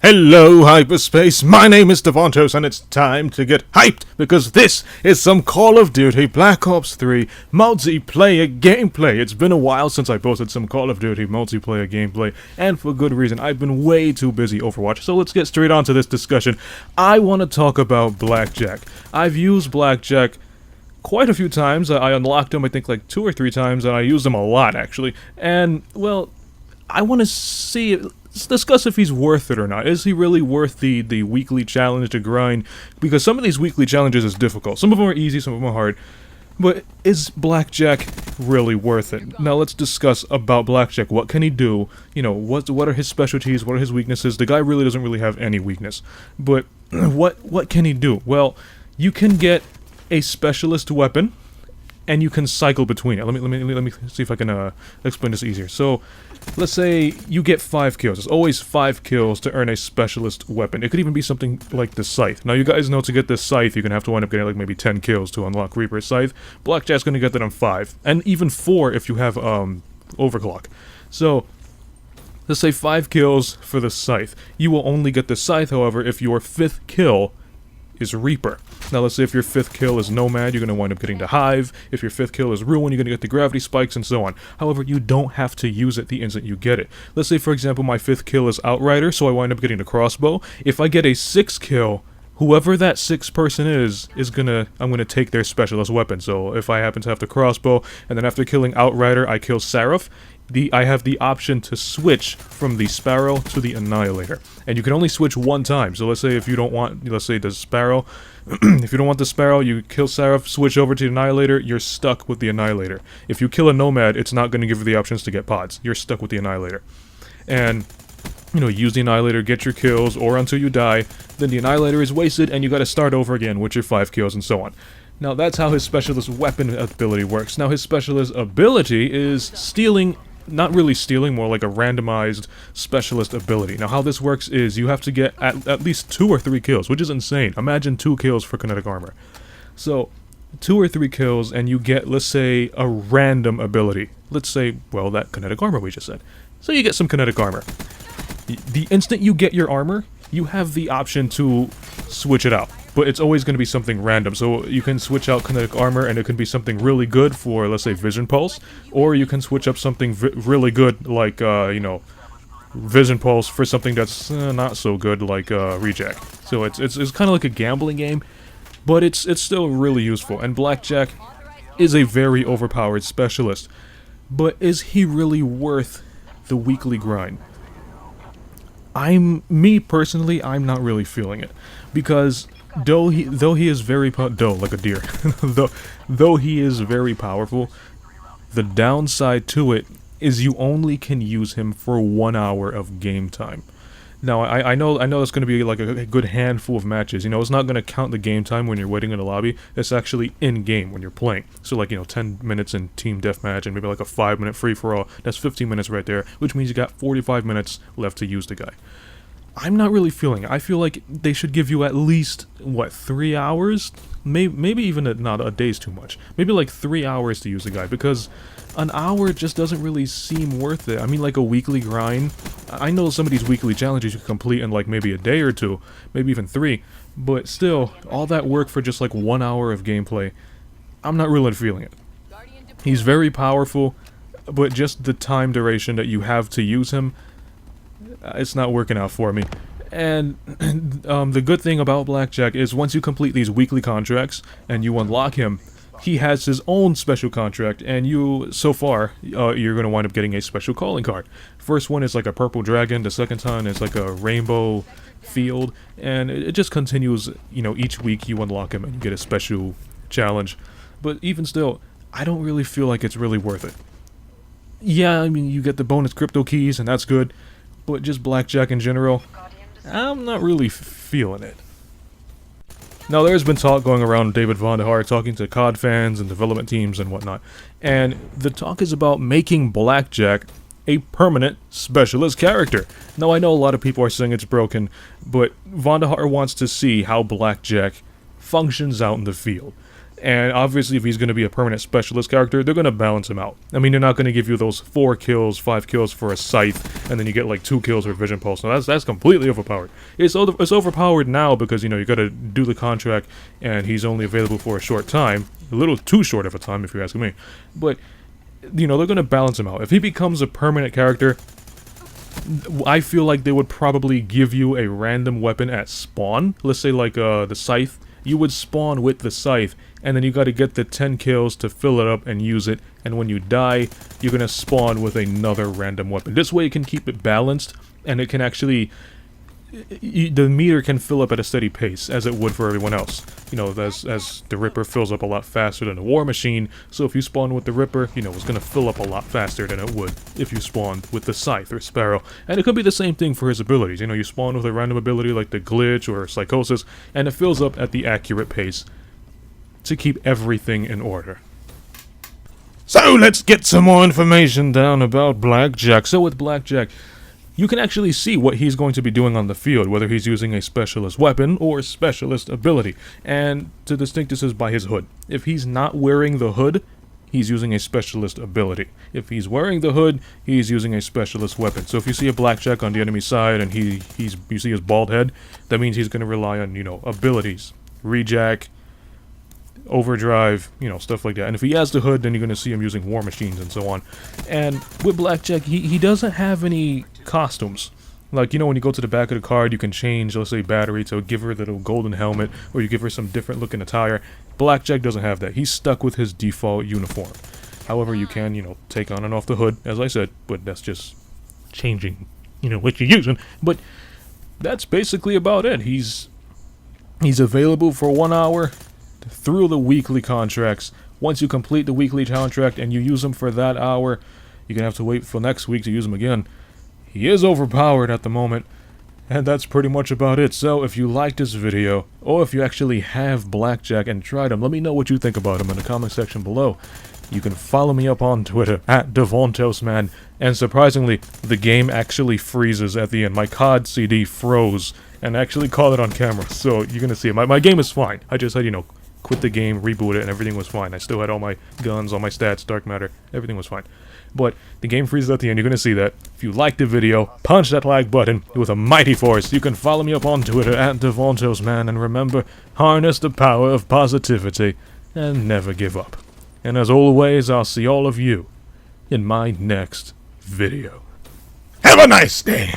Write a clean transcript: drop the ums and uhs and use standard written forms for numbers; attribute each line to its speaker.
Speaker 1: Hello, hyperspace. My name is Davontos, and it's time to get hyped because this is some Call of Duty Black Ops 3 multiplayer gameplay. It's been a while since I posted some Call of Duty multiplayer gameplay, and for good reason. I've been way too busy Overwatch, so let's get straight on to this discussion. I want to talk about Blackjack. I've used Blackjack quite a few times. I unlocked him, I think, like 2 or 3 times, and I used him a lot, actually. And, well, I want to see... Let's discuss if he's worth it or not. Is he really worth the weekly challenge to grind? Because some of these weekly challenges is difficult. Some of them are easy, some of them are hard. But is Blackjack really worth it? Now let's discuss about Blackjack. What can he do? You know, what are his specialties? What are his weaknesses? The guy really doesn't really have any weakness. But what can he do? Well, you can get a specialist weapon, and you can cycle between it. Let me see if I can explain this easier. So, let's say you get 5 kills. There's always 5 kills to earn a specialist weapon. It could even be something like the Scythe. Now, you guys know to get this Scythe, you're gonna have to wind up getting like maybe 10 kills to unlock Reaper's Scythe. Blackjack's gonna get that on 5, and even 4 if you have overclock. So, let's say 5 kills for the Scythe. You will only get the Scythe, however, if your 5th kill is Reaper. Now let's say if your 5th kill is Nomad, you're going to wind up getting the Hive. If your 5th kill is Ruin, you're going to get the Gravity Spikes and so on. However, you don't have to use it the instant you get it. Let's say, for example, my 5th kill is Outrider, so I wind up getting the Crossbow. If I get a 6th kill, whoever that 6th person is I'm gonna take their specialist weapon. So if I happen to have the Crossbow, and then after killing Outrider, I kill Seraph, I have the option to switch from the Sparrow to the Annihilator. And you can only switch one time. So let's say if you don't want, let's say the Sparrow, if you don't want the Sparrow, you kill Seraph, switch over to the Annihilator, you're stuck with the Annihilator. If you kill a Nomad, it's not going to give you the options to get pods. You're stuck with the Annihilator. And, you know, use the Annihilator, get your kills, or until you die, then the Annihilator is wasted, and you gotta start over again with your 5 kills and so on. Now that's how his specialist weapon ability works. Now his specialist ability is stealing. Not really stealing, more like a randomized specialist ability. Now how this works is you have to get at least 2 or 3 kills, which is insane. Imagine 2 kills for kinetic armor. So, 2 or 3 kills and you get, let's say, a random ability. Let's say, well, that kinetic armor we just said. So you get some kinetic armor. The instant you get your armor, you have the option to switch it out. But it's always going to be something random, so you can switch out kinetic armor and it can be something really good for, let's say, Vision Pulse, or you can switch up something really good like, you know, Vision Pulse for something that's not so good like Reject. So it's kind of like a gambling game, but it's still really useful, and Blackjack is a very overpowered specialist. But is he really worth the weekly grind? Me personally, I'm not really feeling it, because though he is very like a deer, though he is very powerful, the downside to it is you only can use him for 1 hour of game time. Now I know it's going to be like a good handful of matches. You know, it's not going to count the game time when you're waiting in the lobby. It's actually in game when you're playing. So like, you know, 10 minutes in team deathmatch and maybe like a 5-minute free for all. That's 15 minutes right there, which means you got 45 minutes left to use the guy. I'm not really feeling it. I feel like they should give you at least, what, 3 hours? Maybe even not a day's too much. Maybe like 3 hours to use the guy, because an hour just doesn't really seem worth it. I mean, like a weekly grind. I know some of these weekly challenges you can complete in like maybe a day or 2, maybe even 3, but still, all that work for just like 1 hour of gameplay, I'm not really feeling it. He's very powerful, but just the time duration that you have to use him, it's not working out for me. And the good thing about Blackjack is once you complete these weekly contracts and you unlock him, he has his own special contract, and so far, you're going to wind up getting a special calling card. First one is like a purple dragon, the second time is like a rainbow field, and it just continues, you know, each week you unlock him and you get a special challenge. But even still, I don't really feel like it's really worth it. Yeah, I mean, you get the bonus crypto keys, and that's good, but just Blackjack in general, I'm not really feeling it. Now, there's been talk going around David Vontos talking to COD fans and development teams and whatnot, and the talk is about making Blackjack a permanent specialist character. Now, I know a lot of people are saying it's broken, but Vontos wants to see how Blackjack functions out in the field. And obviously, if he's going to be a permanent specialist character, they're going to balance him out. I mean, they're not going to give you those 4 kills, 5 kills for a scythe, and then you get like 2 kills for vision pulse. No, that's completely overpowered. It's overpowered now because, you know, you got to do the contract, and he's only available for a short time. A little too short of a time, if you're asking me. But, you know, they're going to balance him out. If he becomes a permanent character, I feel like they would probably give you a random weapon at spawn. Let's say like the scythe. You would spawn with the scythe, and then you got to get the 10 kills to fill it up and use it, and when you die, you're going to spawn with another random weapon. This way you can keep it balanced, and it can actually... the meter can fill up at a steady pace, as it would for everyone else. You know, as the Ripper fills up a lot faster than the War Machine, so if you spawn with the Ripper, you know, it's going to fill up a lot faster than it would if you spawned with the Scythe or Sparrow. And it could be the same thing for his abilities. You know, you spawn with a random ability like the Glitch or Psychosis, and it fills up at the accurate pace to keep everything in order. So let's get some more information down about Blackjack. So with Blackjack, you can actually see what he's going to be doing on the field, whether he's using a specialist weapon or specialist ability. And to distinct this is by his hood. If he's not wearing the hood, he's using a specialist ability. If he's wearing the hood, he's using a specialist weapon. So if you see a Blackjack on the enemy side and you see his bald head, that means he's going to rely on, you know, abilities. Rejack, overdrive, you know, stuff like that. And if he has the hood, then you're going to see him using war machines and so on. And with Blackjack, he doesn't have any costumes. Like, you know, when you go to the back of the card, you can change, let's say, battery to give her the golden helmet, or you give her some different looking attire. Blackjack doesn't have that. He's stuck with his default uniform. However, you can, you know, take on and off the hood, as I said, but that's just changing, you know, what you're using. But that's basically about it. He's available for 1 hour through the weekly contracts. Once you complete the weekly contract and you use him for that hour, you're gonna have to wait for next week to use him again. He is overpowered at the moment, and that's pretty much about it. So if you like this video, or if you actually have Blackjack and tried him, let me know what you think about him in the comment section below. You can follow me up on Twitter at Davontos, man. And surprisingly, the game actually freezes at the end. My COD CD froze and actually caught it on camera, so you're gonna see it. My game is fine. I just had, you know, quit the game, reboot it, and everything was fine. I still had all my guns, all my stats, dark matter, everything was fine. But the game freezes at the end, you're gonna see that. If you liked the video, punch that like button with a mighty force. You can follow me up on Twitter at Davontos, man, and remember, harness the power of positivity and never give up. And as always, I'll see all of you in my next video. Have a nice day!